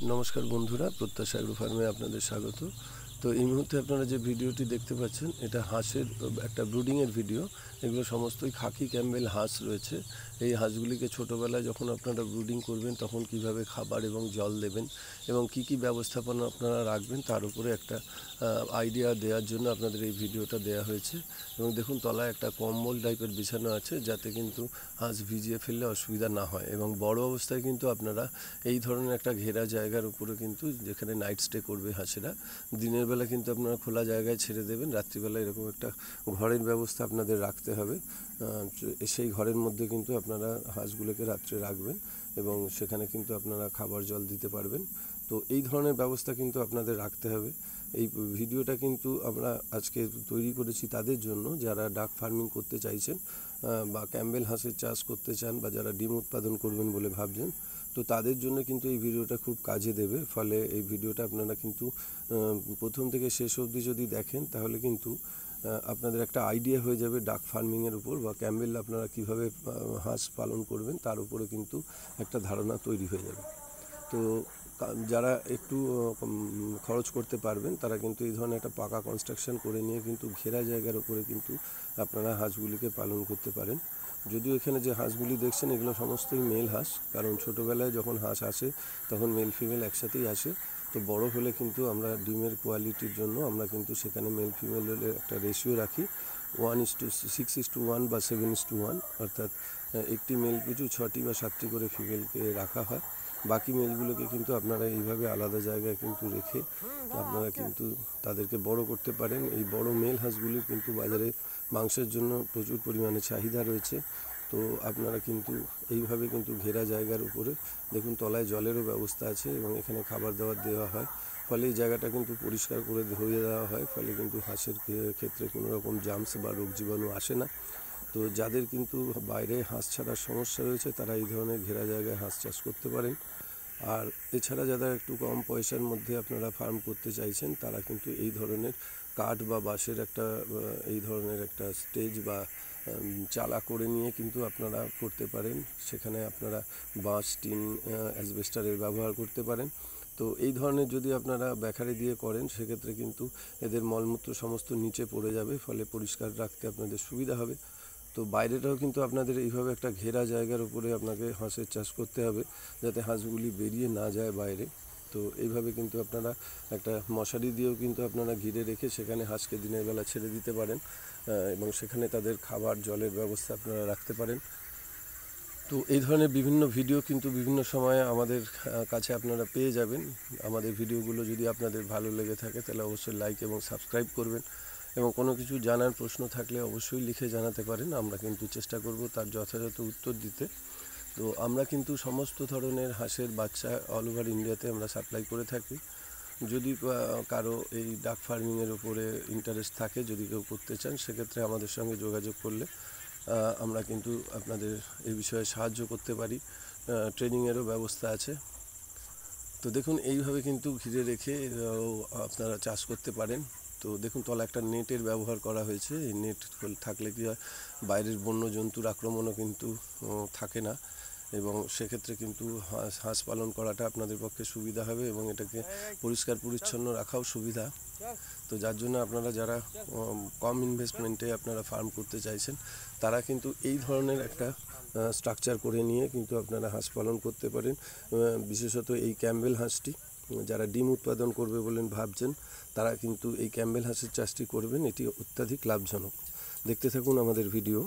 নমস্কার বন্ধুরা, প্রত্যাশা এগ্রো ফার্মে আপনাদের স্বাগত। তো এই মুহূর্তে আপনারা যে ভিডিওটি দেখতে পাচ্ছেন, এটা হাঁসের একটা ব্রুডিংয়ের ভিডিও। এগুলো সমস্তই খাকি ক্যাম্বেল হাঁস রয়েছে। এই হাঁসগুলিকে ছোটোবেলায় যখন আপনারা ব্রুডিং করবেন তখন কিভাবে খাবার এবং জল দেবেন এবং কি কি ব্যবস্থাপনা আপনারা রাখবেন তার উপরে একটা আইডিয়া দেওয়ার জন্য আপনাদের এই ভিডিওটা দেওয়া হয়েছে। এবং দেখুন, তলায় একটা কম্বল টাইপের বিছানো আছে, যাতে কিন্তু হাঁস ভিজিয়ে ফেললে অসুবিধা না হয়। এবং বড় অবস্থায় কিন্তু আপনারা এই ধরনের একটা ঘেরা জায়গার উপরে কিন্তু, যেখানে নাইট স্টে করবে হাঁসেরা, দিনের বেলা কিন্তু আপনারা খোলা জায়গায় ছেড়ে দেবেন, রাত্রিবেলা এরকম একটা ঘরের ব্যবস্থা আপনাদের রাখতে হবে। সেই ঘরের মধ্যে কিন্তু আপনারা হাঁসগুলোকে রাত্রে রাখবেন এবং সেখানে কিন্তু আপনারা খাবার জল দিতে পারবেন। তো এই ধরনের ব্যবস্থা কিন্তু আপনাদের রাখতে হবে। এই ভিডিওটা কিন্তু আমরা আজকে তৈরি করেছি তাদের জন্য যারা ডাক ফার্মিং করতে চাইছেন বা ক্যাম্বেল হাঁসের চাষ করতে চান, বা যারা ডিম উৎপাদন করবেন বলে ভাবছেন। তো তাদের জন্য কিন্তু এই ভিডিওটা খুব কাজে দেবে। ফলে এই ভিডিওটা আপনারা কিন্তু প্রথম থেকে শেষ অবধি যদি দেখেন, তাহলে কিন্তু আপনাদের একটা আইডিয়া হয়ে যাবে ডাক ফার্মিংয়ের উপর, বা ক্যাম্বেল আপনারা কীভাবে হাঁস পালন করবেন তার উপরে কিন্তু একটা ধারণা তৈরি হয়ে যাবে। তো যারা একটু খরচ করতে পারবেন, তারা কিন্তু এই ধরনের একটা পাকা কনস্ট্রাকশন করে নিয়ে কিন্তু ঘেরা জায়গার উপরে কিন্তু আপনারা হাঁসগুলিকে পালন করতে পারেন। যদিও এখানে যে হাঁসগুলি দেখছেন, এগুলো সমস্তই মেল হাঁস, কারণ ছোটোবেলায় যখন হাঁস আসে তখন মেল ফিমেল একসাথেই আসে। তো বড় হলে কিন্তু আমরা ডিমের কোয়ালিটির জন্য আমরা কিন্তু সেখানে মেল ফিমেলের একটা রেশিও রাখি, 1:6:1 বা 7:1, অর্থাৎ একটি মেল পিছু 6টি বা 7টি করে ফিমেলকে রাখা হয়। বাকি মেলগুলোকে কিন্তু আপনারা এইভাবে আলাদা জায়গায় কিন্তু রেখে আপনারা কিন্তু তাদেরকে বড় করতে পারেন। এই বড় মেল হাঁসগুলির কিন্তু বাজারে মাংসের জন্য প্রচুর পরিমাণে চাহিদা রয়েছে। তো আপনারা কিন্তু এইভাবে কিন্তু ঘেরা জায়গার উপরে দেখুন, তলায় জলেরও ব্যবস্থা আছে এবং এখানে খাবার দাবার দেওয়া হয়। ফলে এই জায়গাটা কিন্তু পরিষ্কার করে ধুয়ে দেওয়া হয়, ফলে কিন্তু হাঁসের ক্ষেত্রে কোনো রকম জার্মস বা রোগ জীবাণু আসে না। তো যাদের কিন্তু বাইরে হাঁস ছাড়ার সমস্যা রয়েছে, তারা এই ধরনের ঘেরা জায়গায় হাঁস চাষ করতে পারেন। আর এছাড়া যারা একটু কম পয়সার মধ্যে আপনারা ফার্ম করতে চাইছেন, তারা কিন্তু এই ধরনের কাঠ বা বাঁশের একটা এই ধরনের একটা স্টেজ বা চালা করে নিয়ে কিন্তু আপনারা করতে পারেন। সেখানে আপনারা বাঁশ, টিন, অ্যাসবেস্টারের ব্যবহার করতে পারেন। তো এই ধরনের যদি আপনারা ব্যাখারি দিয়ে করেন, সেক্ষেত্রে কিন্তু এদের মলমূত্র সমস্ত নিচে পড়ে যাবে, ফলে পরিষ্কার রাখতে আপনাদের সুবিধা হবে। তো বাইরেটাও কিন্তু আপনাদের এইভাবে একটা ঘেরা জায়গার উপরে আপনাকে হাঁসের চাষ করতে হবে, যাতে হাঁসগুলি বেরিয়ে না যায় বাইরে। তো এইভাবে কিন্তু আপনারা একটা মশারি দিয়েও কিন্তু আপনারা ঘিরে রেখে সেখানে হাঁসকে দিনের বেলা ছেড়ে দিতে পারেন এবং সেখানে তাদের খাবার জলের ব্যবস্থা আপনারা রাখতে পারেন। তো এই ধরনের বিভিন্ন ভিডিও কিন্তু বিভিন্ন সময়ে আমাদের কাছে আপনারা পেয়ে যাবেন। আমাদের ভিডিওগুলো যদি আপনাদের ভালো লেগে থাকে, তাহলে অবশ্যই লাইক এবং সাবস্ক্রাইব করবেন। এবং কোনো কিছু জানার প্রশ্ন থাকলে অবশ্যই লিখে জানাতে পারেন, আমরা কিন্তু চেষ্টা করব তার যথাযথ উত্তর দিতে। তো আমরা কিন্তু সমস্ত ধরনের হাঁসের বাচ্চা অল ওভার ইন্ডিয়াতে আমরা সাপ্লাই করে থাকি। যদি কারো এই ডাক ফার্মিংয়ের উপরে ইন্টারেস্ট থাকে, যদি কেউ করতে চান, সেক্ষেত্রে আমাদের সঙ্গে যোগাযোগ করলে আমরা কিন্তু আপনাদের এই বিষয়ে সাহায্য করতে পারি। ট্রেনিংয়েরও ব্যবস্থা আছে। তো দেখুন, এইভাবে কিন্তু ঘিরে রেখে আপনারা চাষ করতে পারেন। তো দেখুন, তলা একটা নেটের ব্যবহার করা হয়েছে। এই নেট থাকলে কি হয়, বাইরের বন্য জন্তুর আক্রমণও কিন্তু থাকে না, এবং সেক্ষেত্রে কিন্তু হাঁস পালন করাটা আপনাদের পক্ষে সুবিধা হবে এবং এটাকে পরিষ্কার পরিচ্ছন্ন রাখাও সুবিধা। তো যার জন্য আপনারা যারা কম ইনভেস্টমেন্টে আপনারা ফার্ম করতে চাইছেন, তারা কিন্তু এই ধরনের একটা স্ট্রাকচার করে নিয়ে কিন্তু আপনারা হাঁস পালন করতে পারেন। বিশেষত এই ক্যাম্বেল হাঁসটি, যারা ডিম উৎপাদন করবে বলেন ভাবছেন, তারা কিন্তু এই ক্যাম্বেল হাঁসের চাষটি করবেন। এটি অত্যাধিক লাভজনক। দেখতে থাকুন আমাদের ভিডিও।